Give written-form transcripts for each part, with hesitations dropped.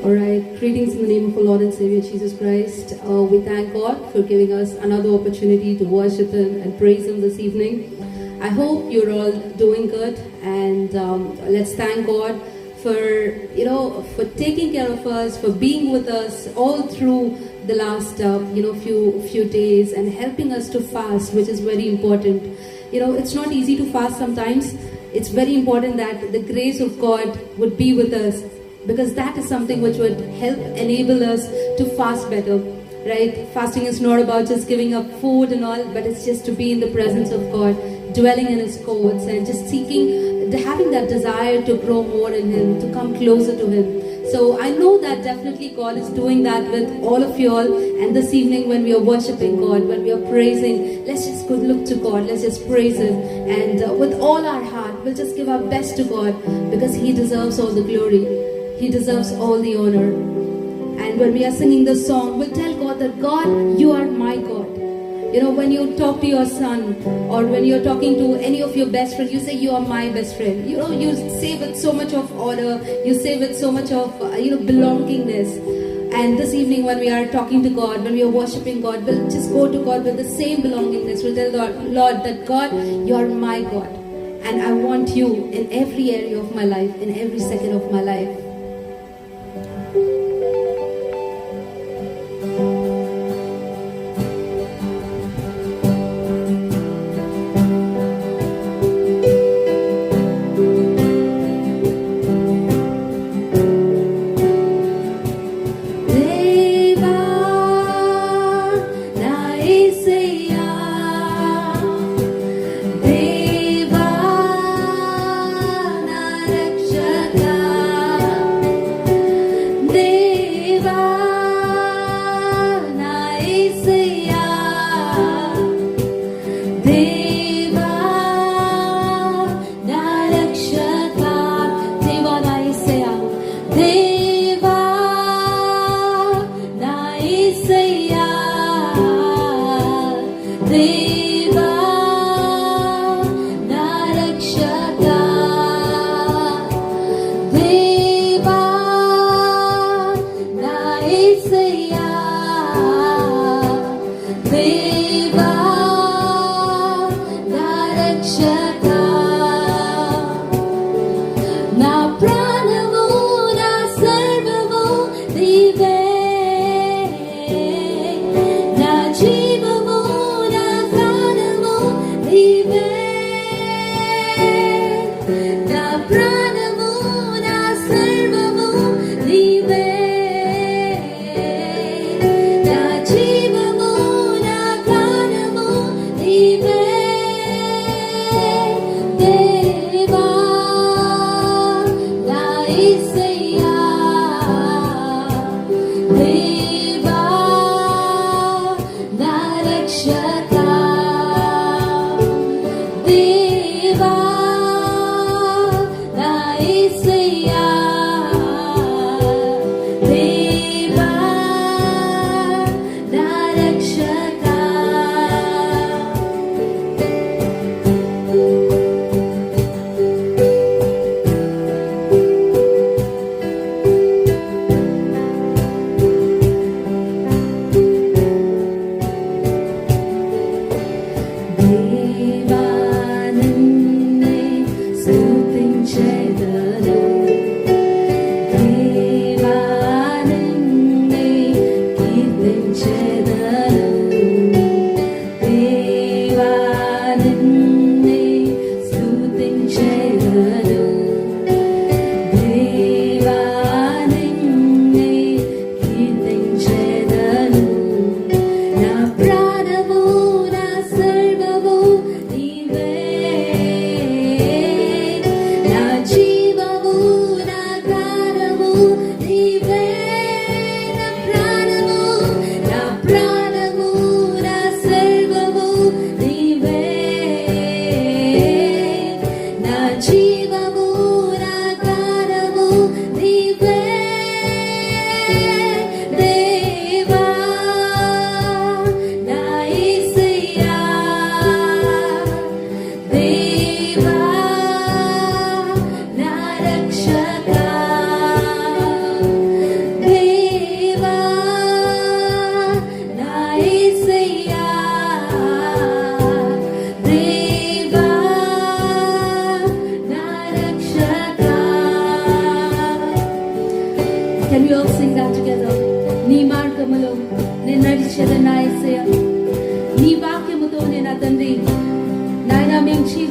All right, greetings in the name of our Lord and Savior Jesus Christ. We thank God for giving us another opportunity to worship Him and praise Him this evening. I hope you're all doing good, and let's thank God for for taking care of us, for being with us all through the last few days and helping us to fast, which is very important. It's not easy to fast sometimes. It's very important that the grace of God would be with us, because that is something which would help enable us to fast better, right? Fasting is not about just giving up food and all, but it's just to be in the presence of God, dwelling in His courts, and just having that desire to grow more in Him, to come closer to Him. So I know that definitely God is doing that with all of you all. And this evening when we are worshiping God, when we are praising, let's just go look to God, let's just praise Him, and with all our heart, we'll just give our best to God, because He deserves all the glory. He deserves all the honor. And when we are singing this song, we'll tell God that, God, you are my God. When you talk to your son, or when you're talking to any of your best friends, you say, you are my best friend. You say with so much of honor, you say with so much of, belongingness. And this evening when we are talking to God, when we are worshiping God, we'll just go to God with the same belongingness. We'll tell the Lord that, God, you are my God. And I want you in every area of my life, in every second of my life. Deva na rakshaka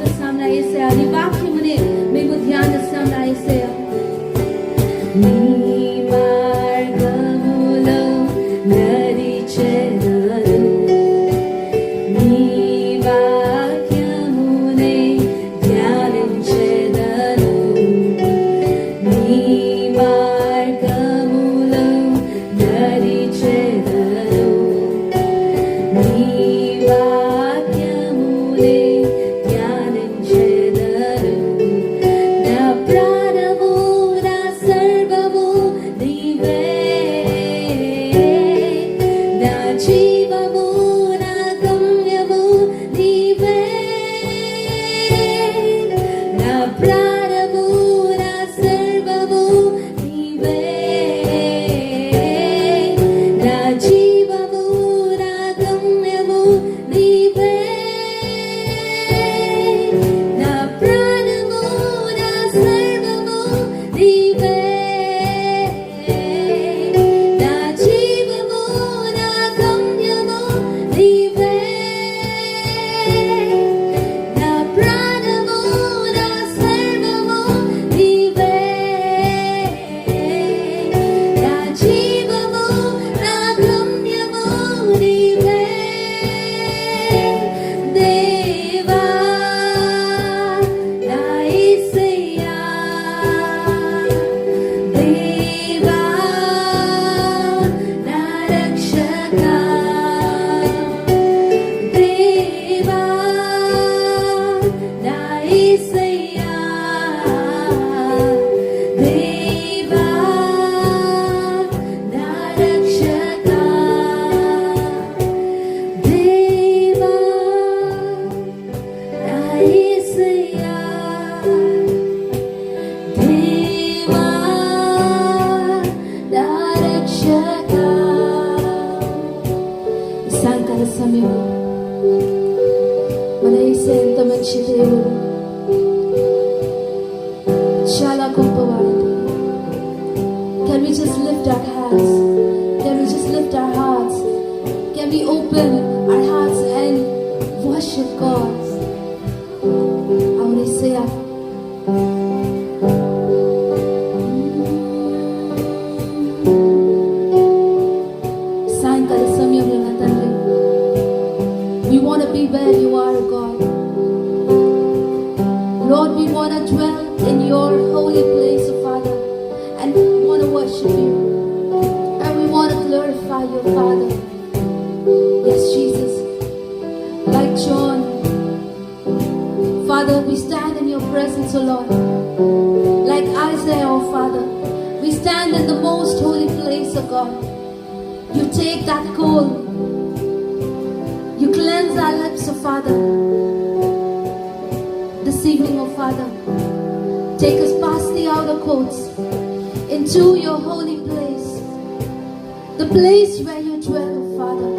జీవిస్తాం నా యేసయ్యా, నీ వాక్యమునే మేము ధ్యానిస్తాం నా యేసయ్యా. నీ మార్గములో నడిచెదను, నీ వాక్యమునే ధ్యానించెదను. నీ మార్గములో నడిచెదను, నీ వాక్యమునే ధ్యానించెదను. నా ప్రాణము నా సర్వము నీవే, నా జీవము నా గమ్యము నీవే. నా ప్రాణము నా సర్వము నీవే, నా జీవము నా గమ్యము నీవే. నా ప్రాణము నా సర్వము నీవే, నా జీవము నా గమ్యము నీవే. నా ప్రాణము నా సర్వము నీవే, నా జీవము నా గమ్యము నీవే. దేవా నా యేసయ్యా, దేవా నా రక్షకా, దేవా నా యేసయ్యా, దేవా నా రక్షకా, దేవా నా యేసయ్యా, దేవా నా రక్షకా. ఈ సాయంకాల సమయంలో మన యేసయ్య ఎంత మంచి దేవుడు, చాలా గొప్పవాడు. Can we just lift our hands? Can we just lift our hearts? Can we open our hearts and worship God? Our యేసయ్య, సాయంకాల సమయంలో నా తండ్రి, we want to be where you are, God. Lord, we want to dwell in your holy place, Father, and we want to worship you, and we want to glorify you, Father. Yes, Jesus, like John, Father, we stand in your presence, O Lord. Like Isaiah, oh Father, we stand in the most holy place, O God. You take that coal, you cleanse our lips, O Father. This evening, O Father, take us past the outer courts into your holy place, the place where you dwell, O Father.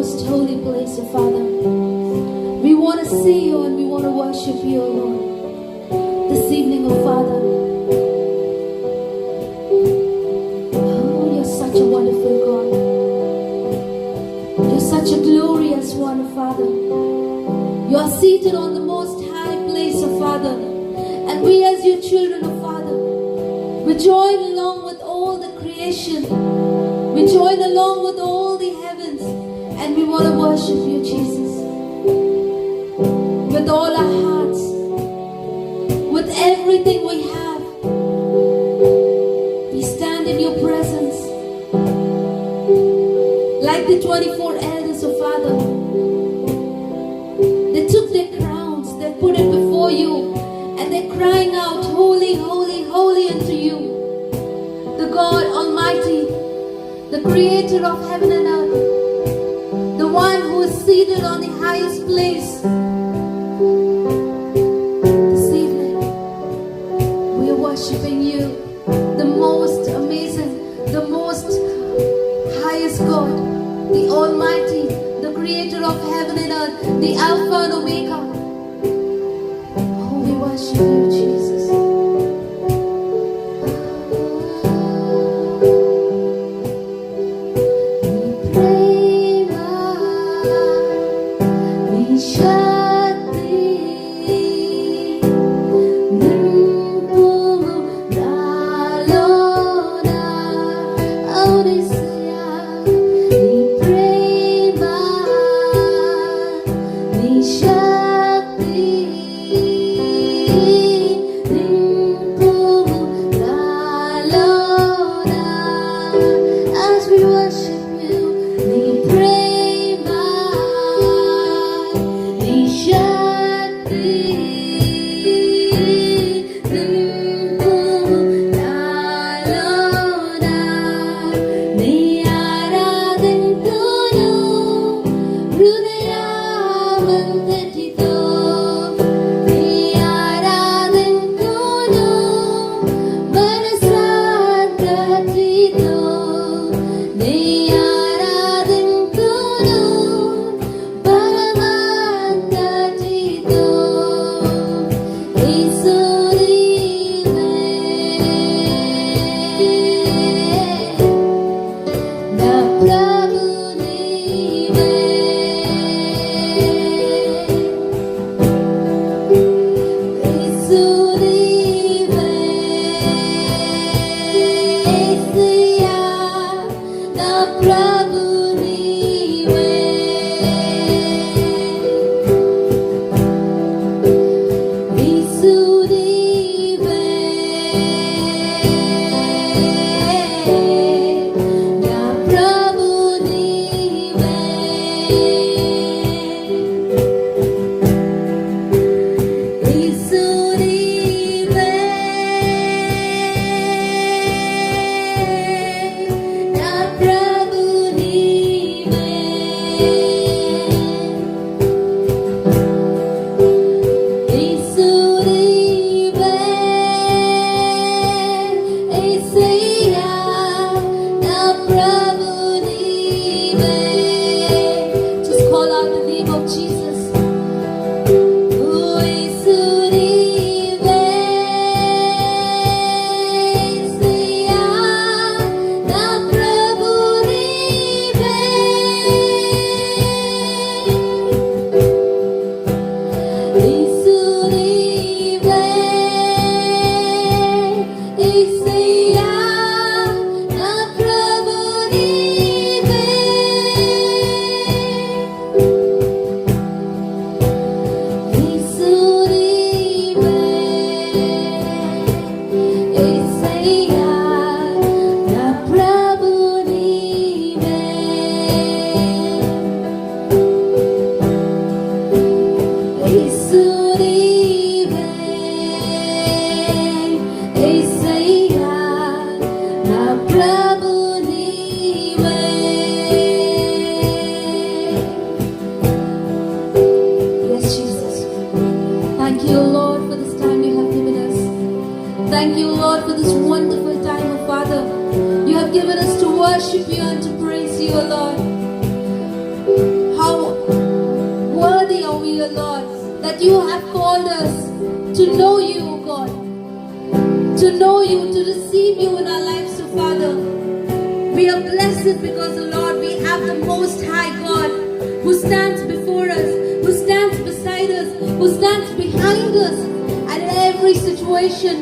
most holy place, oh Father. We want to see you and we want to worship you, oh Lord, this evening, oh Father. Oh, you're such a wonderful God. You're such a glorious one, oh Father. You are seated on the most high place, oh Father. And we as your children, oh Father, we join along with all the creation. We join along with all the heavens. And we want to worship you, Jesus. With all our hearts. With everything we have. We stand in your presence. Like the 24 elders, oh Father. They took their crowns. They put it before you. And they're crying out, holy, holy, holy unto you. The God Almighty, the creator of heaven and earth, the one who is seated on the highest place. This evening, we are worshiping you, the most amazing, the most highest God, the Almighty, the creator of heaven and earth, the Alpha and Omega. Oh, we worship you, Jesus. Thank you, Lord, for this wonderful time, oh Father. You have given us to worship you and to praise you, O Lord. that you have called us to know you, O God. To know you, to receive you in our lives, so Father. We are blessed because, Lord, we have the Most High God who stands before us, who stands beside us, who stands behind us. And in every situation,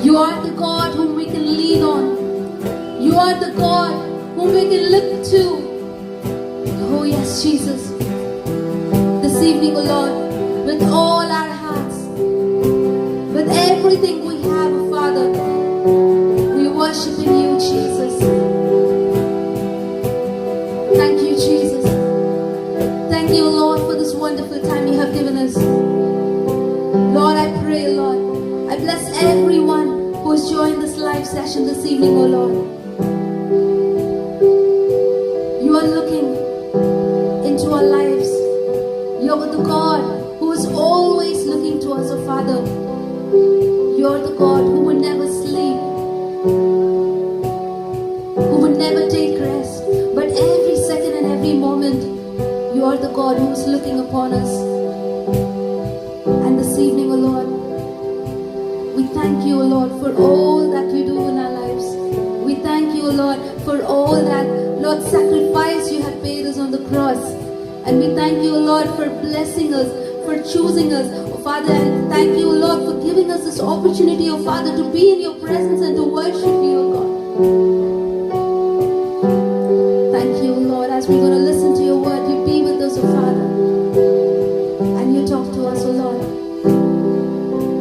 you are the God whom we can lean on. You are the God whom we can look to. Oh yes, Jesus. This evening, O Lord, with all our hearts, with everything we have, Father, we worship in you, Jesus. Thank you, Jesus. Thank you, Lord, for this wonderful time you have given us. Lord, I pray, Lord, I bless everyone who has joined this live session this evening, oh Lord. You are looking into our lives. You are the God who is always looking to us, oh Father. You are the God who will never sleep, who will never take rest, but every second and every moment, you are the God who is looking upon us. And this evening, O Lord, we thank you, O Lord, for all that you do in our lives. We thank you, O Lord, for all that, Lord, sacrifice you have paid us on the cross. And we thank you, O Lord, for blessing us, for choosing us, oh Father. And thank you, O Lord, for giving us this opportunity, oh Father, to be in your presence and to worship you, O God. Thank you, Lord, as we're going to listen to your word, you be with us, oh Father. And you talk to us, oh Lord.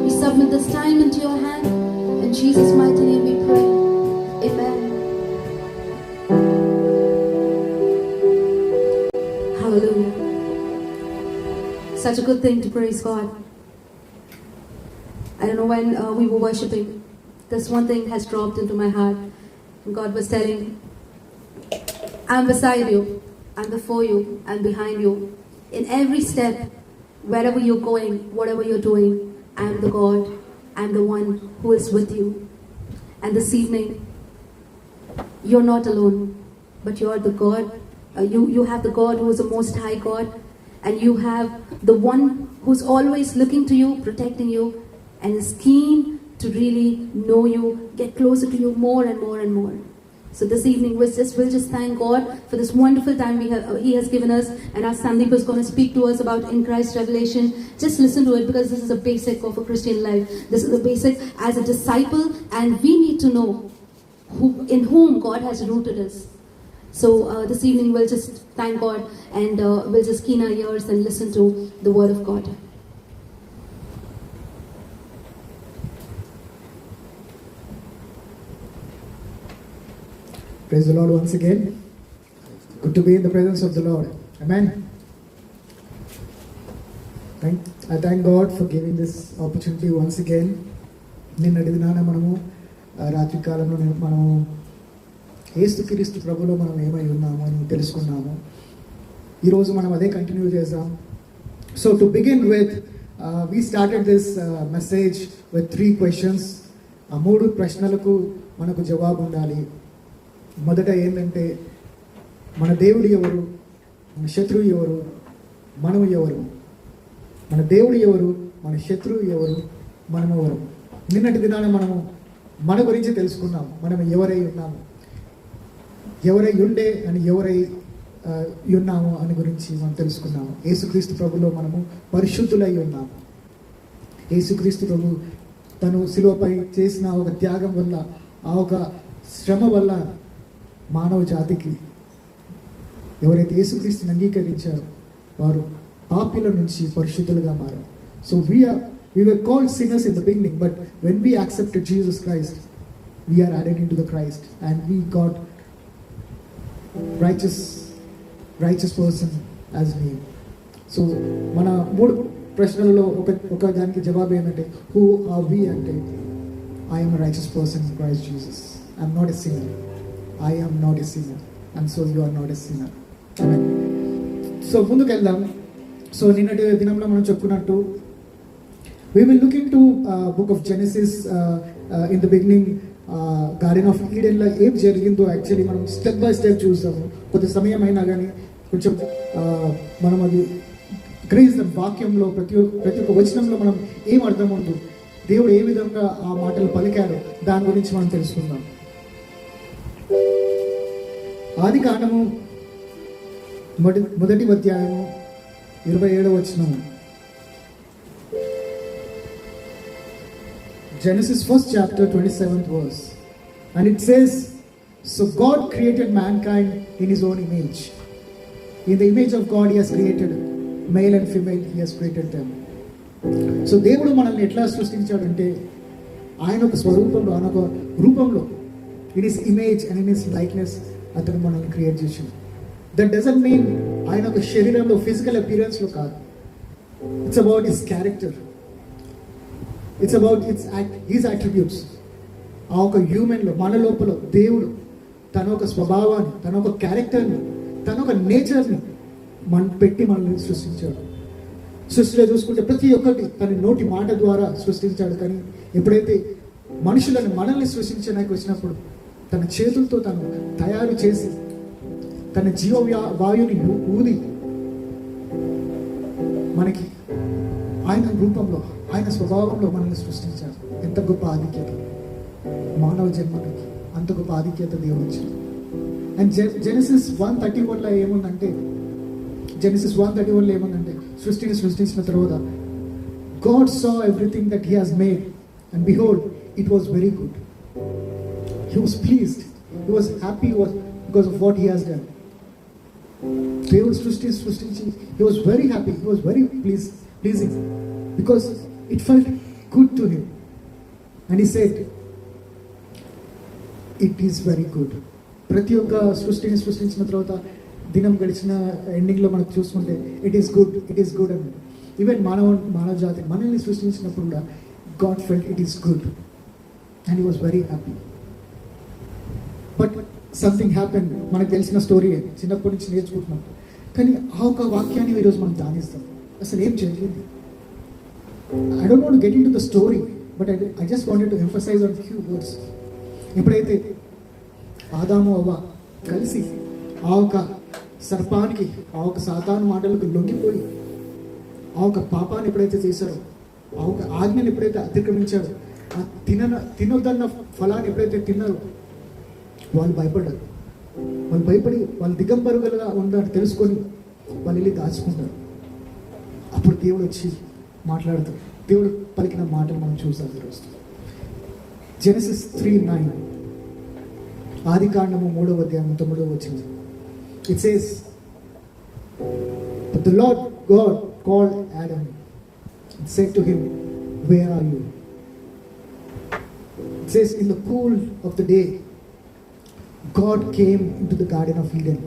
We submit this time into your hand. In Jesus' mighty name we pray. Amen. Hallelujah. Such a good thing to praise God. I don't know when we were worshiping, this one thing has dropped into my heart. God was telling, I'm beside you, I'm before you, I'm behind you. In every step, wherever you're going, whatever you're doing, I'm the God, I'm the one who is with you. And this evening, you're not alone, but you're the God. You have the God who is the Most High God, and you have the one who's always looking to you, protecting you, and is keen to really know you, get closer to you more and more and more. So this evening, we'll just thank God for this wonderful time He has given us, and our Sandeep is going to speak to us about in Christ Revelation. Just listen to it, because this is a basic of a Christian life. This is a basic as a disciple, and we need to know in whom God has rooted us. So this evening, we'll just thank God, and we'll just keen our ears and listen to the word of God. Praise the Lord once again. Good to be in the presence of the Lord. Amen. I thank God for giving this opportunity once again. నిన్నటి దినాన మనము రాత్రి కాలంలో మనము యేసుక్రీస్తు ప్రభులో మనం ఏమై ఉన్నాము అని తెలుసుకున్నాము. ఈరోజు మనం అదే కంటిన్యూ చేద్దాం. So to begin with we started this message with 3 questions. ఆ 3 ప్రశ్నలకు మనకు జవాబు ఉండాలి. మొదట ఏంటంటే, మన దేవుడు ఎవరు, మన శత్రువు ఎవరు, మనము ఎవరు. మన దేవుడు ఎవరు, మన శత్రువు ఎవరు, మనము ఎవరు. నిన్నటి దినాన మనము మన గురించి తెలుసుకున్నాం. మనం ఎవరై ఉన్నాము, ఎవరై ఉండే అని ఎవరై ఉన్నాము అని గురించి మనం తెలుసుకున్నాము. యేసుక్రీస్తు ప్రభులో మనము పరిశుద్ధులై ఉన్నాము. యేసుక్రీస్తు ప్రభు తను శిలువపై చేసిన ఒక త్యాగం వల్ల, ఆ ఒక శ్రమ వల్ల మానవ జాతికి ఎవరైతే యేసుక్రీస్తుని అంగీకరించారో వారు పాపిల నుంచి పరిశుద్ధులుగా మారారు. So we were called sinners in the beginning, but when we accepted Jesus Christ, we are added into the Christ, and we got righteous person as name. So మన 3 ప్రశ్నలలో ఒక దానికి జవాబు ఏంటంటే, who are we అంటే, I am a righteous person in Christ Jesus. I am not a sinner. I am not a sinner, and so you are not a sinner. Amen. So ముందుకు వెళ్దాం. So నిన్నటి దినంలో మనం చెప్పుకున్నట్టు, we will look into book of Genesis. In the beginning, garden of ఈడెన్లో ఏం జరిగిందో actually మనం స్టెప్ బై స్టెప్ చూస్తాము. కొంత సమయం అయినా కానీ కొంచెం మనం అది గ్రహిస్తాం. వాక్యంలో ప్రతి ఒక్క వచనంలో మనం ఏం అర్థం ఉందో, దేవుడు ఏ విధంగా ఆ మాటలు పలికాడో దాని గురించి మనం తెలుసుకుందాం. ఆది కాండము మొదటి అధ్యాయము 27వ వచనము. Genesis 1st chapter 27th verse, and it says, so God created mankind in his own image. In the image of God he has created male and female, he has created them. So దేవుడు మనల్ని ఎట్లా సృష్టించాడంటే ఆయన ఒక స్వరూపంలో, ఆయన ఒక రూపంలో, in his image and in his likeness అతను మనల్ని క్రియేట్ చేసింది. దట్ డజంట్ మీన్ ఆయన ఒక శరీరంలో ఫిజికల్ అపియరెన్స్లో కాదు. It's about his character, it's about his attributes. ఆ ఒక హ్యూమన్లో, మన లోపల దేవుడు తన ఒక స్వభావాన్ని, తన ఒక క్యారెక్టర్ని, తన ఒక నేచర్ని పెట్టి మనల్ని సృష్టించాడు. సృష్టిలో చూసుకుంటే ప్రతి ఒక్కటి తన నోటి మాట ద్వారా సృష్టించాడు. కానీ ఎప్పుడైతే మనుషులను, మనల్ని సృష్టించడానికి వచ్చినప్పుడు తన చేతులతో తను తయారు చేసి తన వాయుని ఊది మనకి ఆయన రూపంలో, ఆయన స్వభావంలో మనల్ని సృష్టించాడు. ఎంత గొప్ప ఆధిక్యత మానవ జన్మకి, అంత గొప్ప ఆధిక్యత దేవుడు ఇచ్చాడు. అండ్ జెనసిస్ 1:31లో ఏముందంటే, జెనసిస్ 1:31లో ఏముందంటే, సృష్టించిన తర్వాత God saw everything that he has made and behold it was very good. He was pleased, he was happy because of what he has done. దేవుడు సృష్టించి he was very happy, he was very pleasing because it felt good to him, and he said it is very good. ప్రతి ఒక్క సృష్టించిన తర్వాత దినం గడిచిన ఎండింగ్లో మనకు చూసుకుంటే ఇట్ ఈస్ గుడ్ అని. ఈవెన్ మానవ జాతి మనల్ని సృష్టించినప్పుడు కూడా God felt it is good and he was very happy. But something happen. మనకు తెలిసిన స్టోరీ, చిన్నప్పటి నుంచి నేర్చుకుంటున్నాం. కానీ ఆ ఒక వాక్యాన్ని ఈరోజు మనం ధ్యానిస్తాం. అసలు ఏం జరిగింది? I don't want to get into the story, but I just wanted to emphasise on few words. ఎప్పుడైతే ఆదాము అవ్వ కలిసి ఆ ఒక సర్పానికి, ఆ ఒక సాతాను మాటలకు లొంగిపోయి ఆ ఒక పాపాన్ని ఎప్పుడైతే చేశారో, ఆ ఒక ఆజ్ఞను ఎప్పుడైతే అతిక్రమించారో, ఆ తినొద్దన్న ఫలాన్ని ఎప్పుడైతే తిన్నారో వాళ్ళు భయపడ్డారు. వాళ్ళు భయపడి వాళ్ళు దిగంబరులుగా ఉందని తెలుసుకొని వాళ్ళు వెళ్ళి దాచుకుంటారు. అప్పుడు దేవుడు వచ్చి మాట్లాడతాడు. దేవుడు పలికిన మాటలు మనం చూసాం ఈరోజు. జెనసిస్ 3:9, ఆది కాండము 3వ అధ్యాయం 9వ వచనం. It says, but the Lord God called Adam and said to him, where are you? It says, in the cool of the day God came into the Garden of Eden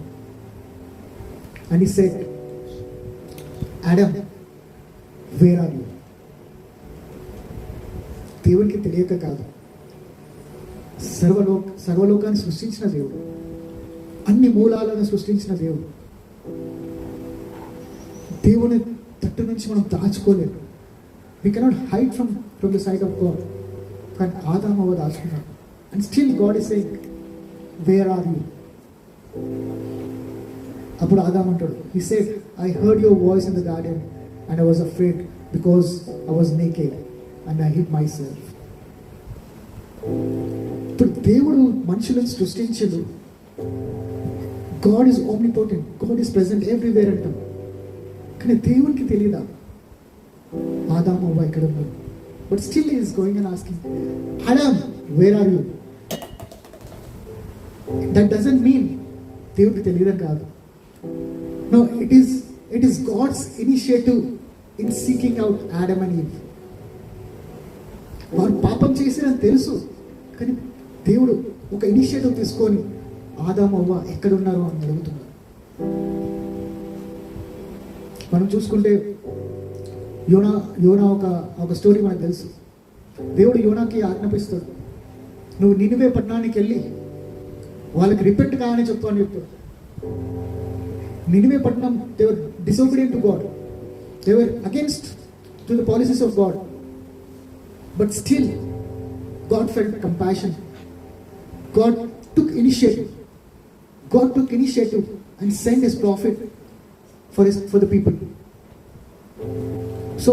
and he said, Adam, where are you? దేవునికి తెలియక కాదు, సర్వలోకాన్ని సృష్టించిన దేవుడు, అన్ని మూలాలను సృష్టించిన దేవుడు, దేవుని తట్టు నుంచి మనం దాచుకోలేము. We cannot hide from the sight of God. కానీ ఆదాము అవ్వ దాచుకున్నాడు. And still God is saying, where are you? అప్పుడు ఆదాము అంటాడు, he said, I heard your voice in the garden and I was afraid because I was naked and I hid myself. ఇప్పుడు దేవుడు మనుషులను సృష్టించడు. God is omnipotent, God is present everywhere అంటాం. కానీ దేవునికి తెలియదా ఆదాము అవ్వ ఇక్కడ ఉన్నారు? But still he is going and asking, Adam, where are you? That doesn't mean దేవునికి తెలియదని కాదు. No, it is God's initiative in seeking out Adam and Eve. వారు పాపం చేసిరని తెలుసు, కానీ దేవుడు ఒక ఇనిషియేటివ్ తీసుకొని ఆదాము అవ్వ ఎక్కడున్నారు అని అడుగుతున్నారు. మనం చూసుకుంటే యోనా ఒక స్టోరీ మనకు తెలుసు. దేవుడు యోనాకి ఆజ్ఞాపిస్తాడు, నువ్వు నినివే పట్టణానికి వెళ్ళి వాళ్ళకి రిపెంట్ కావాలని చెప్పు అని చెప్పాడు. నినివే పట్టణం, they were disobedient to God, they were against to the policies of God, but still God felt compassion. God took initiative and sent his prophet for the people. So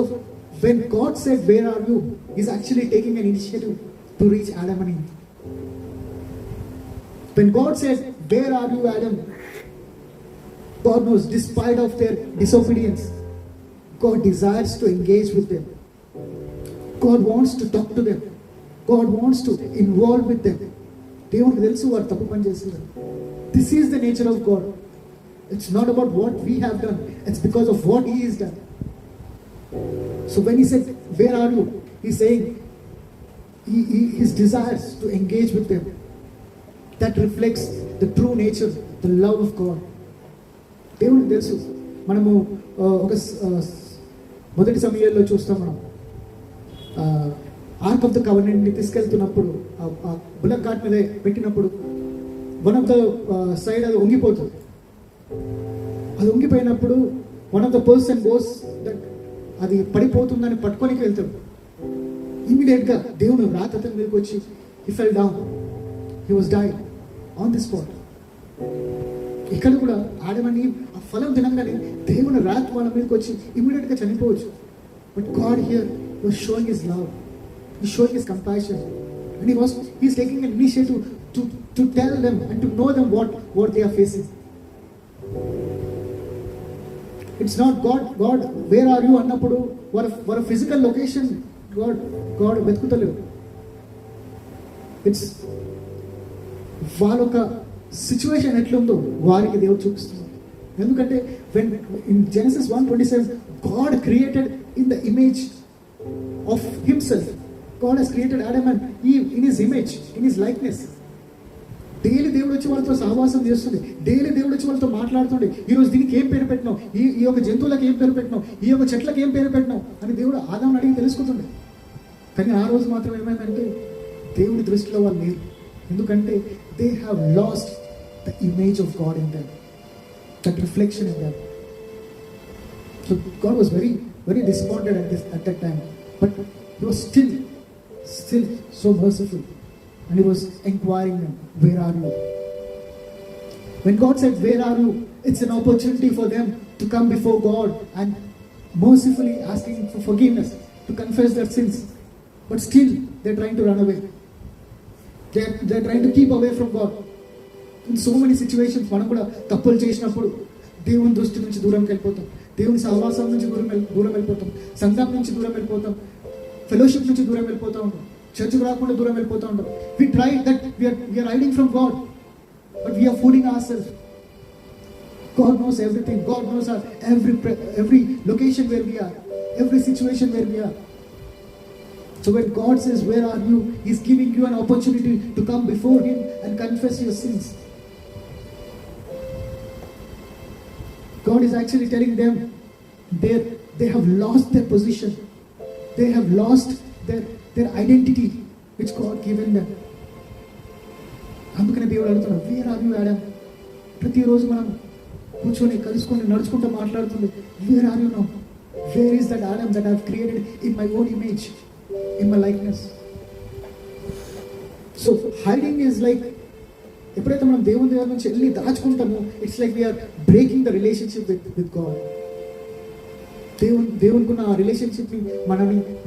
when God said, "Where are you?" He's actually taking an initiative to reach Adam and Eve. When God said, "Where are you, Adam?" God knows, despite of their disobedience, God desires to engage with them. God wants to talk to them. God wants to involve with them. దేవునికి తెలుసు వారు తప్పు పని చేస్తున్నారు. This is the nature of God. It's not about what we have done. It's because of what He has done. So when He said, "Where are you?" He's saying His desires to engage with them. That reflects the true nature, the love of God. దేవునికి తెలుసు. మనము ఒక మొదటి సమయంలో చూస్తాం మనం arc of the కవెనెంట్ని తీసుకెళ్తున్నప్పుడు ఆ bullock cart మీద పెట్టినప్పుడు వన్ ఆఫ్ ద సైడ్ అది వంగిపోతుంది. అది వంగిపోయినప్పుడు one of the person goes that అది పడిపోతుందని పట్టుకోనికి వెళ్తాడు. ఇమీడియట్గా దేవుడు రాత అతని మీదకి వచ్చి he fell down, he was died on the spot. ఇక్కడ కూడా ఆడమ్ అండ్ ఈవ్ ఆ ఫలం తినంగానే దేవుని రాత్ వాళ్ళ మీదకి వచ్చి ఇమీడియట్గా చనిపోవచ్చు. But God here was showing his love, he's showing his compassion, and he's taking an initiative to tell them and to know them what they are facing. It's not God where are you annappudu what a physical location God వెతుకుతలేవు. It's వాళ్ళొక situation ఎట్లుందో వారికి దేవుడు చూపిస్తున్నారు. ఎందుకంటే when in Genesis 1:27 God created in the image of himself. God has created Adam and Eve in his image, in his likeness. Daily దేవుడు వచ్చి వాళ్ళతో సహవాసం చేస్తుంది. డైలీ దేవుడు వచ్చి వాళ్ళతో మాట్లాడుతుండే. ఈరోజు దీనికి ఏం పేరు పెట్టినావు, ఈ యొక్క జంతువులకు ఏం పేరు పెట్టినావు, ఈ యొక్క చెట్లకు ఏం పేరు పెట్టినావు అని దేవుడు ఆదాముని అడిగి తెలుసుకుంటుండే. కానీ ఆ రోజు మాత్రం ఏమైందంటే దేవుడి దృష్టిలో వాళ్ళు లేరు. ఎందుకంటే they have lost the image of God in them, that reflection in them. So God was very very disappointed at that time, but he was still so merciful, and he was inquiring them, "Where are you?" When God said, "Where are you?" it's an opportunity for them to come before God and mercifully asking for forgiveness, to confess their sins. But still they're trying to run away. They're trying to keep away from God. In so many situations మనం కూడా తప్పులు చేసినప్పుడు దేవుని దృష్టి నుంచి దూరంకి వెళ్ళిపోతాం, దేవుని సహవాసం నుంచి దూరం వెళ్ళిపోతాం, సంఘం నుంచి దూరం వెళ్ళిపోతాం, ఫెలోషిప్ నుంచి దూరం వెళ్ళిపోతూ ఉంటాం, చర్చికి రాకుండా దూరం వెళ్ళిపోతూ ఉంటాం. We try that we are hiding from God, but we are fooling ourselves. God knows everything. God knows our every location where we are, every situation where we are. So when God says, "Where are you?" He's giving you an opportunity to come before Him and confess your sins. God is actually telling them they have lost their position. They have lost their identity which God given them. అందుకనే దేవుడు అడుగుతున్నాడు, "Where are you, Adam?" ప్రతిరోజు మనం కూర్చొని కలుసుకొని నడుచుకుంటూ మాట్లాడుతుంది, "Where are you now? Where is that Adam that I have created in my own image, in my likeness?" So hiding is like, ఎప్పుడైతే మనం దేవుని దగ్గర నుంచి వెళ్ళి దాచుకుంటామో, it's like we are breaking the relationship with God. దేవునికున్న ఆ రిలేషన్షిప్ని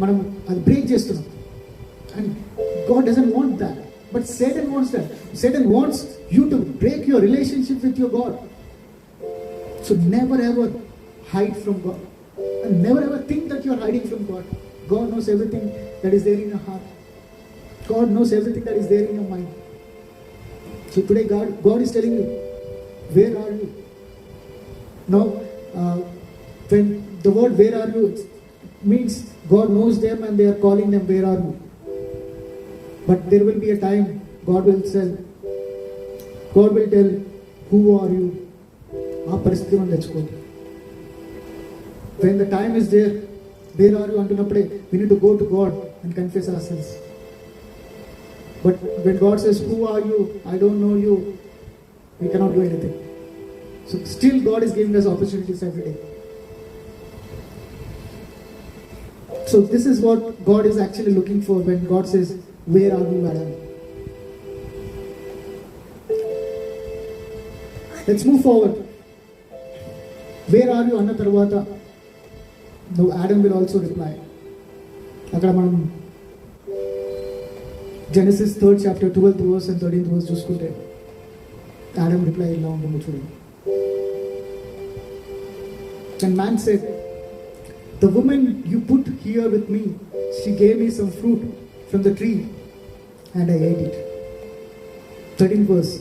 మనం అది బ్రేక్ చేస్తున్నాం. And God doesn't want that, but Satan wants that. Satan wants you to break your relationship with your God. So never ever hide from God, and never ever think that you are hiding from God. God knows everything that is there in your heart. God knows everything that is there in your mind. So today God is telling you, "Where are you?" Now when the word "where are you" means God knows them and they are calling them, "Where are you?" But there will be a time God will tell, "Who are you?" ఆ పరిస్థితి మనం తెచ్చుకోవద్దు. When the time is there, "Where are you?" అంటున్నప్పుడే we need to go to God and confess our sins. But when God says, "Who are you? I don't know you," we cannot do anything. So still God is giving us opportunities every day. So this is what God is actually looking for when God says, "Where are you, Adam?" Let's move forward. Where are you అన్న తర్వాత Now Adam will also reply. అక్కడ మనం Genesis 3rd chapter 12th verse and 13th verse చూసుకుంటే Adam reply ఇలా ఉంటుంది చూడండి. And man said, the woman you put here with me, she gave me some fruit from the tree and I ate it. 13th verse.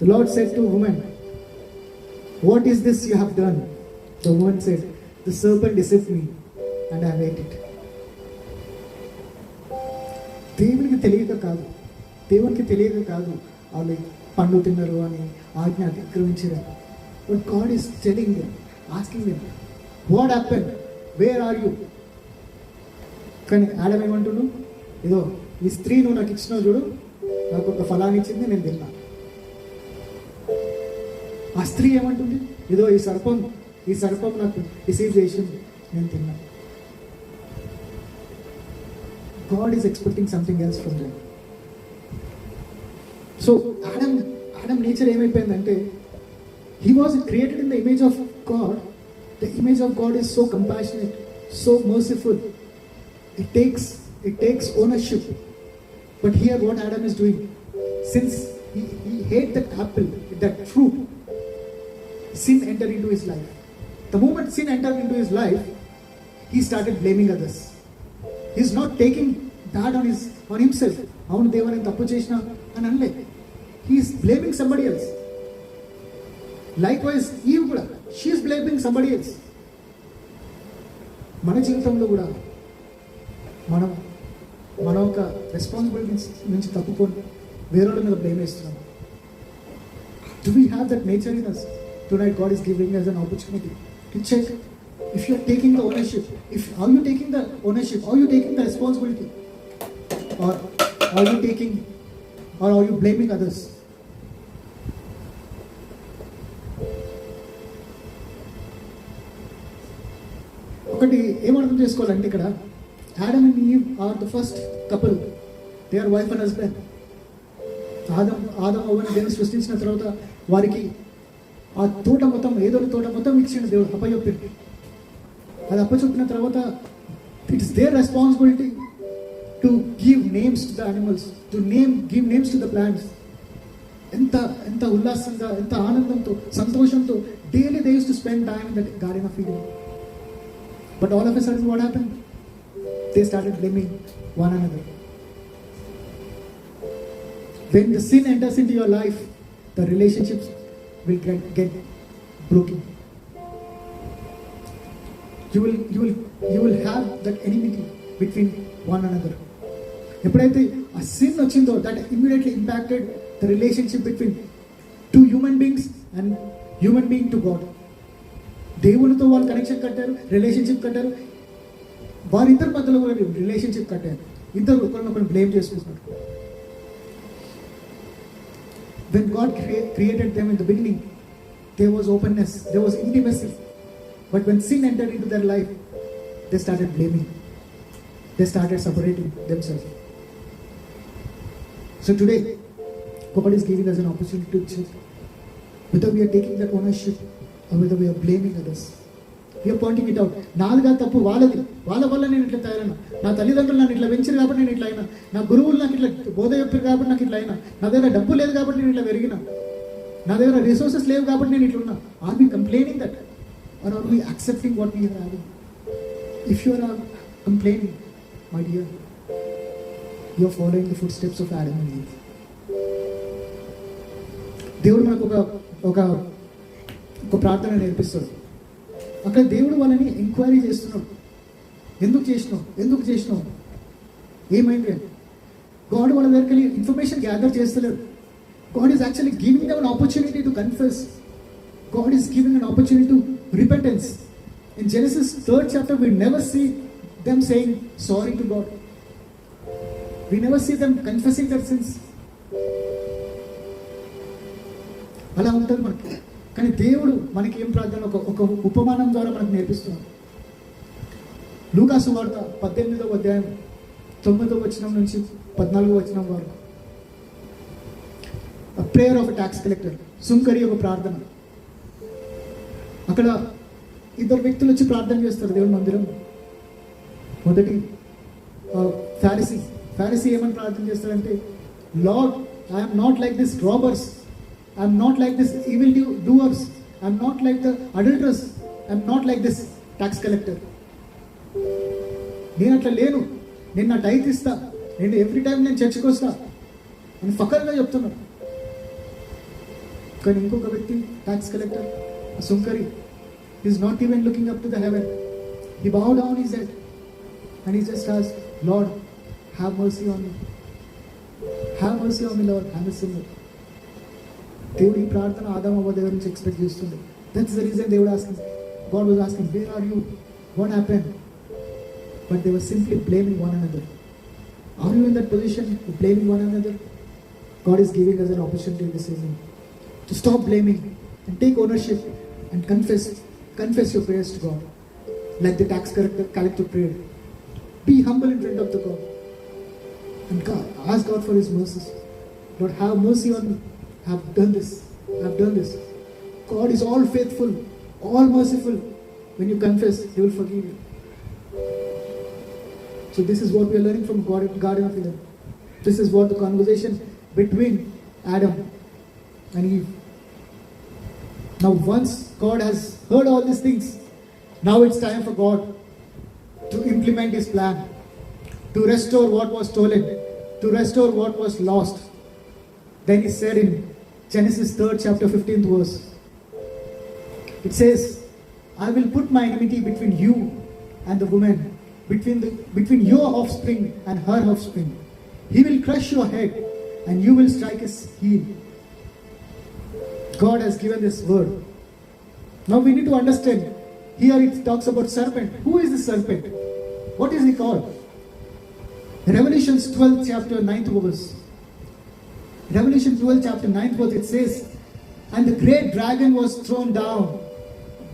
The Lord said to woman, what is this you have done? The woman said, the serpent deceived me and I have ate it. దేవునికి తెలియక కాదు వాళ్ళు పండు తిన్నారు అని ఆజ్ఞ అతిక్రమించారు. But God is telling them, asking them, what happen, where are you? కానీ ఆడమ్ ఏమంటున్నాడు, ఏదో ఈ స్త్రీ నువ్వు నాకు ఇచ్చినావు చూడు, నాకు ఒక ఫలాన్ని ఇచ్చింది, నేను తిన్నా. ఆ స్త్రీ ఏమంటుంది, ఏదో ఈ సర్పం నాకు రిసీవ్ చేసింది, నేను తిన్నా. God is expecting something else from them. So Adam nature ఏమైపోయిందంటే, he was created in the image of God. The image of God is so compassionate, so merciful. It takes ownership. But here what Adam is doing, since he ate that apple, that fruit, sin entered into his life. The moment sin entered into his life, he started blaming others. He's not taking that on himself. అవును దేవా నేను తప్పు చేసిన అని అనలే. He's blaming somebody else. Likewise Eve కూడా, she's blaming somebody else. మన జీవితంలో కూడా మనం ఒక రెస్పాన్సిబిలిటీ నుంచి తప్పుకొని వేరే మీద బ్లేమ్ వేస్తున్నాం. Do we have that nature in us? Tonight God is giving us an opportunity to check if you are taking the ownership. Are you taking the ownership? Are you taking the responsibility? Or are you blaming others? ఒకటి ఏమర్థం చేసుకోవాలంటే, ఇక్కడ Adam and Eve are the first couple. They are wife and husband. Adam అవ్వని దేవుని సృష్టించిన తర్వాత వారికి ఆ తోట మొత్తం, ఏదో తోట మొత్తం ఇచ్చిన దేవుడు అప్పచెప్పింది. అది అప్పచెప్పిన తర్వాత it's there responsibility to give names to the animals, give names to the plants. ఎంత ఉల్లాసంగా, ఎంత ఆనందంతో, సంతోషంతో daily they use to spend time in that garden of Eden. But all of a sudden what happened? They started blaming one another. When the sin enters into your life, the relationships will get broken. You will have that enmity between one another. ఎప్పుడైతే ఆ sin వచ్చిందో, that immediately impacted the relationship between two human beings and human being to God. దేవునితో వాళ్ళు connection కట్టారు, relationship కట్టారు. వారిద్దరి మధ్యలో కూడా రిలేషన్షిప్ కట్టారు. ఇద్దరు ఒకరినొకరు బ్లేమ్ చేసుకుంటున్నారు. When God created them in the beginning, there was openness, there was intimacy. But when sin entered into their life, they started blaming. They started separating themselves. So today, God is giving us an opportunity to check whether we are taking that ownership or whether we are blaming others. We are pointing it out. నాలుగా తప్పు వాళ్ళది, వాళ్ళ వల్ల నేను ఇట్లా తయారైనా, నా తల్లిదండ్రులు నన్ను ఇట్లా పెంచారు కాబట్టి నేను ఇట్లా అయినా, నా గురువులు నాకు ఇట్లా బోధ చెప్పారు కాబట్టి నాకు ఇట్లా అయినా, నా దగ్గర డబ్బు లేదు కాబట్టి నేను ఇట్లా పెరిగినా, నా దగ్గర రిసోర్సెస్ లేవు కాబట్టి నేను ఇట్లా ఉన్నా. Are we complaining that or are we accepting what we are having? If you are complaining, my dear, you are following the foot steps of Adam and Eve. దేవుడు మనకు ఒక ప్రార్థన నేర్పిస్తాడు. అక్కడ దేవుడు వాళ్ళని ఎంక్వైరీ చేస్తున్నాడు. ఎందుకు చేసినావు, ఏమైంది అని. గాడ్ వాళ్ళ దగ్గరికి వెళ్ళి ఇన్ఫర్మేషన్ గ్యాదర్ చేస్తలేడు. God is actually giving them an opportunity to confess. God is giving an opportunity to repentance. In Genesis 3rd chapter we never see them saying sorry to God. We never see them confessing their sins. అలా ఉంటుంది మనకి. కానీ దేవుడు మనకి ఏం ప్రార్థన ఒక ఉపమానం ద్వారా మనకు నేర్పిస్తున్నాడు. లూకాసు వార్త 18వ అధ్యాయం 9వ వచనం నుంచి 14వ వచనం వరకు, ప్రేయర్ ఆఫ్ ట్యాక్స్ కలెక్టర్, సుంకరి ఒక ప్రార్థన. అక్కడ ఇద్దరు వ్యక్తులు వచ్చి ప్రార్థన చేస్తారు దేవుని మందిరం. మొదటి ఫారిసీ ఏమని ప్రార్థన చేస్తాడంటే, lord, I'm not like this robbers, I'm not like this evil doers, I'm not like the adulterous, I'm not like this tax collector. నేను అట్లా లేను, నేను నా టైత్ ఇస్తా, నేను ఎవ్రీ టైం నేను చర్చికి వస్తా అని ఫకర్గా చెప్తున్నాడు. కానీ ఇంకొక వ్యక్తి, tax collector, Sunkari, is not even looking up to the heaven. He bow down his head and he just asked, Lord, have mercy on me. Have mercy on me, Lord, I'm a sinner. దేవుడు ఈ ప్రార్థన ఆదాము అవ్వ దగ్గర నుంచి expect చేస్తుండే. That's the reason దేవుడు asking, God was asking, where are you? What happened? But they were simply blaming one another. Are you in that position of blaming one another? God is giving us an opportunity this evening to stop blaming and take ownership and confess your prayers to God, like the tax collector prayed. Be humble in front of the God and God, ask God for His mercies. Lord, have mercy on me. I have done this. God is all faithful, all merciful. When you confess, He will forgive you. So this is what we are learning from Garden of Eden. This is what the conversation between Adam and Eve. Now once God has heard all these things, now it's time for God to implement His plan, to restore what was stolen, to restore what was lost. Then He said in Genesis 3rd chapter 15th verse, it says, I will put my enmity between you and the woman, between your offspring and her offspring. He will crush your head and you will strike his heel. God has given this word. Now we need to understand, here it talks about serpent. Who is the serpent? What is he called? Revelation 12 chapter 9th verse. Revelation 12 chapter 9th verse, it says, and the great dragon was thrown down,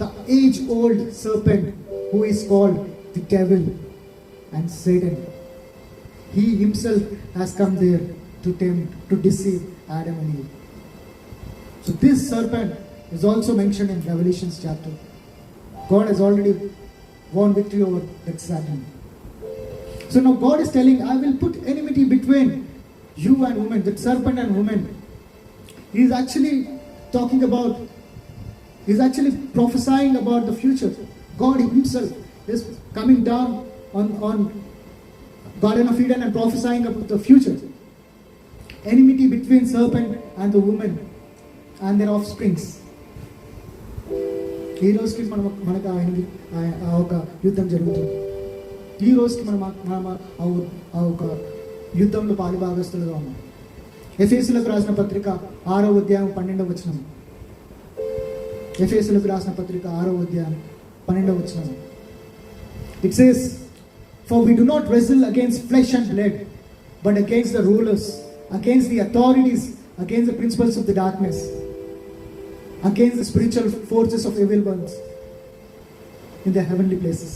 the age-old serpent, who is called the devil and Satan. He himself has come there to tempt, to deceive Adam and Eve. So this serpent is also mentioned in Revelation chapter. God has already won victory over that Satan. So now God is telling, I will put enmity between you and woman, that serpent and woman. He is actually talking about, he is actually prophesying about the future. God Himself is coming down on Garden of Eden and prophesying about the future. Enmity between serpent and the woman and their offsprings. ఈ రోజుకి మనకు ఆ ఒక యుద్ధం జరుగుతుంది. ఈ రోజుకి మనం ఆ ఒక యుద్ధంలో పాలుభాగస్తులుగా ఉన్నాం. ఎఫెసీయులకు రాసిన పత్రిక 6వ అధ్యాయం 12వ వచనం. ఎఫెసీయులకు రాసిన పత్రిక 6వ అధ్యాయం 12వ వచనం. It says, for we do not wrestle against flesh and blood, but against the rulers, against the authorities, against the principles of the darkness, against the spiritual forces of evil ones in the heavenly places.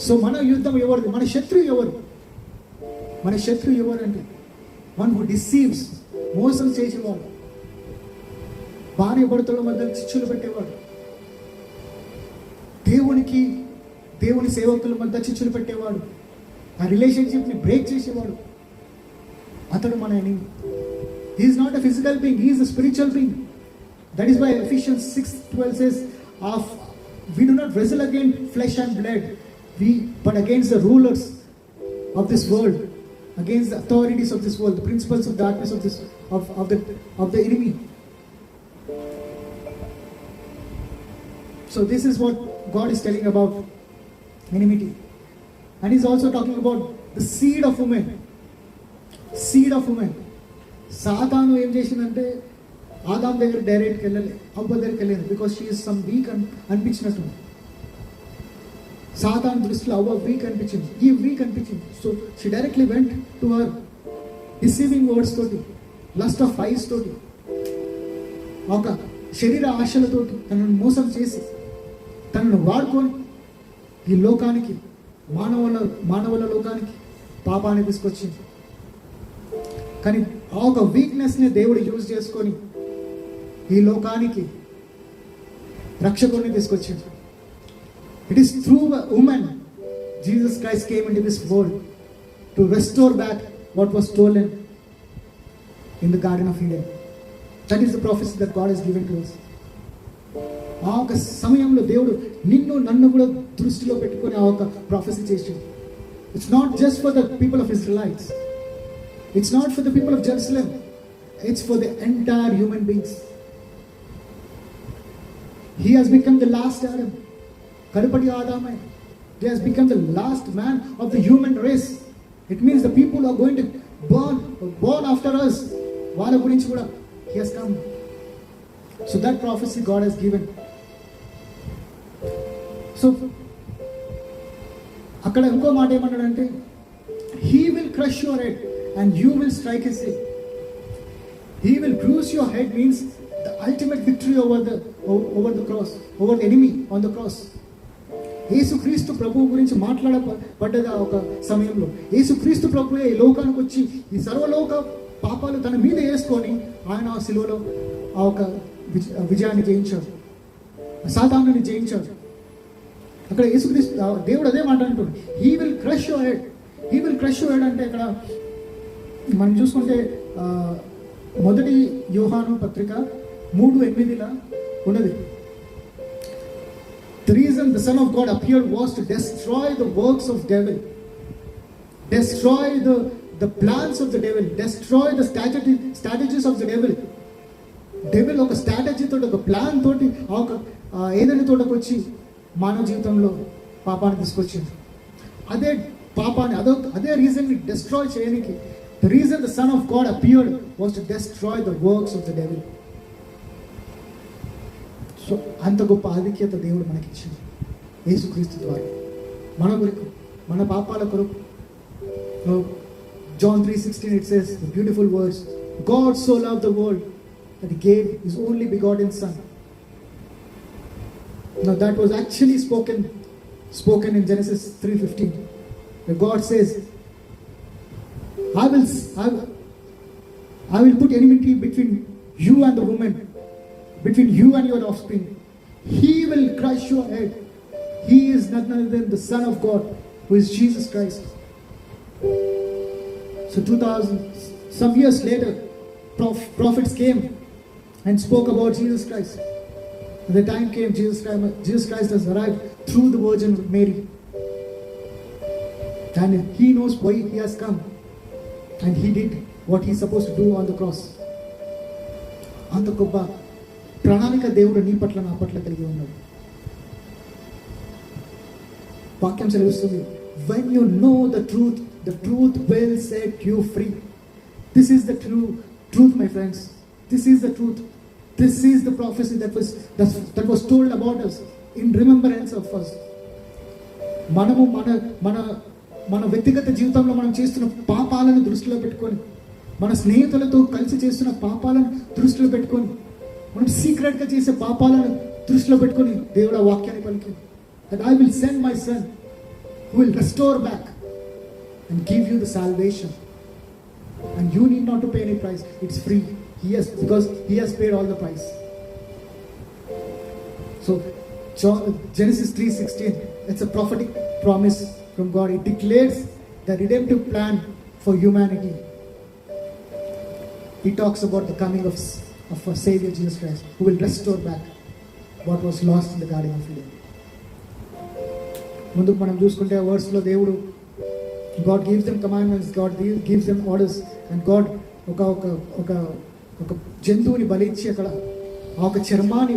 So మన యుద్ధం ఎవరిది? మన శత్రువు ఎవరు? మన శత్రువు ఎవరు అంటే, వన్ హు డిసీవ్స్, మోసం చేసేవాడు, భార్య భర్తల మధ్య చిచ్చులు పెట్టేవాడు, దేవుని సేవకుల మధ్య చిచ్చులు పెట్టేవాడు, ఆ రిలేషన్షిప్ని బ్రేక్ చేసేవాడు, అతడు మన enemy. He is not a physical being, he is a spiritual being. That is why Ephesians 6:12 says, we do not wrestle against flesh and blood, but against the rulers of this world, against the authorities of this world, the principles of darkness of the enemy. So this is what God is telling about enmity. And He's also talking about the seed of woman. Seed of woman. సాతాను ఏం చేసిందంటే, ఆదాం దగ్గర డైరెక్ట్కి వెళ్ళలే, అవ్వ దగ్గరికి వెళ్ళలేదు. Because she is some weak అనిపించినట్టు. సాతాను దృష్టిలో అవ్వ వీక్ అనిపించింది, ఈ వీక్ అనిపించింది. So she directly went to her deceiving words తోటి, లస్ట్ ఆఫ్ ఐస్ తోటి, ఒక శరీర ఆశలతోటి తనను మోసం చేసి, తనను వాడుకొని ఈ లోకానికి, మానవుల లోకానికి పాపాన్ని తీసుకొచ్చింది. కానీ ఆ ఒక వీక్నెస్ని దేవుడు యూజ్ చేసుకొని ఈ లోకానికి రక్షకుడిని తీసుకొచ్చింది. It is through women Jesus Christ came into this world to restore back what was stolen in the Garden of Eden. That is the prophecy that God has given to us. ఆ ఒక సమయంలో దేవుడు నిన్ను నన్ను కూడా దృష్టిలో పెట్టుకొని ఆ ఒక ప్రాఫెసీ చేసాడు. It's not just for the people of Israelites, it's not for the people of Jerusalem, it's for the entire human beings. He has become the last Adam. కడపటి ఆదామే. He has become the last man of the human race. It means the people who are going to born after us, వాళ్ళ గురించి కూడా He has come. So that prophecy God has given. So అక్కడ ఇంకో మాట ఏమన్నాడంటే, He will crush your head and you will strike his head. He will bruise your head means the ultimate victory over the cross, over the enemy on the cross. యేసుక్రీస్తు ప్రభువు గురించి మాట్లాడబడ్డది ఒక సమయంలో. యేసుక్రీస్తు ప్రభువే ఈ లోకానికి వచ్చి ఈ సర్వలోక పాపాలు తన మీద వేసుకొని ఆయన ఆ శిలువలో ఆ ఒక విజయాన్ని జయించాడు, సాతానుని జయించాడు. అక్కడ యేసుక్రీస్తు దేవుడు అదే మాట అంటున్నాడు, he will crush your head. He will crush your head అంటే ఇక్కడ మనం చూసుకుంటే మొదటి యోహాను పత్రిక 3:8 ఉన్నది. The reason the Son of God appeared was to destroy the works of devil, destroy the plans of the devil, destroy the strategies of the devil. Devil ఒక strategy తోటి, ఒక ప్లాన్ తోటి ఒక ఏదైనా తోటకు వచ్చి మానవ జీవితంలో పాపాన్ని తీసుకొచ్చింది. అదే పాపాన్ని అదే రీజన్ ని డిస్ట్రాయ్ చేయడానికి, the reason the Son of God appeared was to destroy the works of the devil. So అంత గొప్ప ఆధిక్యత దేవుడు మనకి ఇచ్చింది యేసుక్రీస్తు ద్వారా, మన కొరకు, మన పాపాల కొరకు. John 3:16 it says the beautiful words, God so loved the world that he gave his only begotten son. Now that was actually spoken in Genesis 3:15, where God says, I will put enmity between you and the woman, between you and your offspring. He will crush your head. He is none other than the Son of God, who is Jesus Christ. So 2000 some years later, prophets came and spoke about Jesus Christ. When the time came, Jesus Christ has arrived through the Virgin Mary, and he knows why he has come, and he did what he's supposed to do on the cross. అంత గొప్ప ప్రణాళిక దేవుడు నీ పట్ల నా పట్ల కలిగి ఉన్నాడు. వాక్యం సెలవిస్తుంది, when you know the truth will set you free. This is the truth, my friends. This is the truth. This is the prophecy that was told about us in remembrance of us. మనము మన వ్యక్తిగత జీవితంలో మనం చేస్తున్న పాపాలను దృష్టిలో పెట్టుకొని, మన స్నేహితులతో కలిసి చేస్తున్న పాపాలను దృష్టిలో పెట్టుకొని, మనం సీక్రెట్గా చేసే పాపాలను దృష్టిలో పెట్టుకొని దేవుడు ఆ వాక్యాన్ని పలికింది, that I will send my son who will restore back and give you the salvation, and you need not to pay any price. It's free. Because he has paid all the price. So Genesis 3:16, it's a prophetic promise from God. It declares the redemptive plan for humanity. He talks about the coming of our Savior Jesus Christ, who will restore back what was lost in the Garden of Eden. ముందుకు మనం చూసుకుంటే ఆ వర్డ్స్లో దేవుడు, God gives them commandments, God gives them orders, and God ఒక జంతువుని బలిచ్చి అక్కడ ఆ ఒక చర్మాన్ని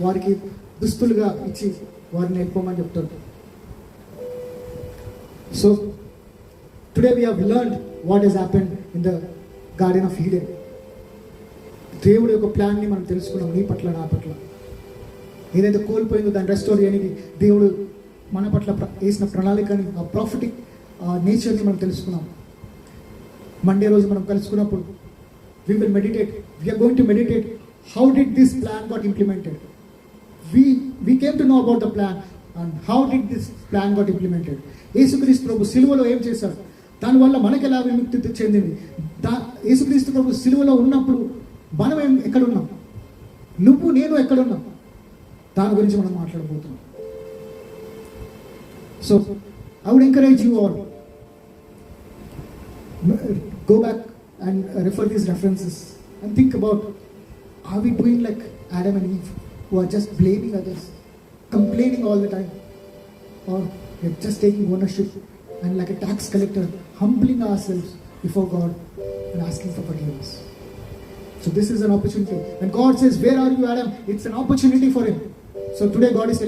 వారికి దుస్తులుగా ఇచ్చి వారిని వెళ్ళిపోమని చెప్తాడు. So today we have learned what has happened in the Garden of Eden. దేవుడి యొక్క ప్లాన్ని మనం తెలుసుకున్నాం, నీ పట్ల నా పట్ల. ఏదైతే కోల్పోయిందో దాన్ని రెస్టోర్ చేయడానికి దేవుడు మన పట్ల వేసిన ప్రణాళికని, ఆ ప్రాఫిటిక్ నేచర్ని మనం తెలుసుకున్నాం. మండే రోజు మనం కలుసుకున్నప్పుడు we will meditate. We are going to meditate how did this plan got implemented. We came to know about the plan and how did this plan got implemented. యేసుక్రీస్తు ప్రభు సిలువలో ఏం చేశాడు, దానివల్ల మనకి ఎలా విముక్తి చెందింది. యేసుక్రీస్తు ప్రభు సిలువలో ఉన్నప్పుడు మనం ఎక్కడున్నాం, నువ్వు నేను ఎక్కడున్నాం, దాని గురించి మనం మాట్లాడబోతున్నాం. So I would encourage you all, go back and refer these references and think about, are we doing like Adam and Eve, who are just blaming others, complaining all the time, or we're just taking ownership and like a tax collector, humbling ourselves before God and asking for forgiveness. So this is an opportunity. When God says, where are you, Adam? It's an opportunity for him. So today God is telling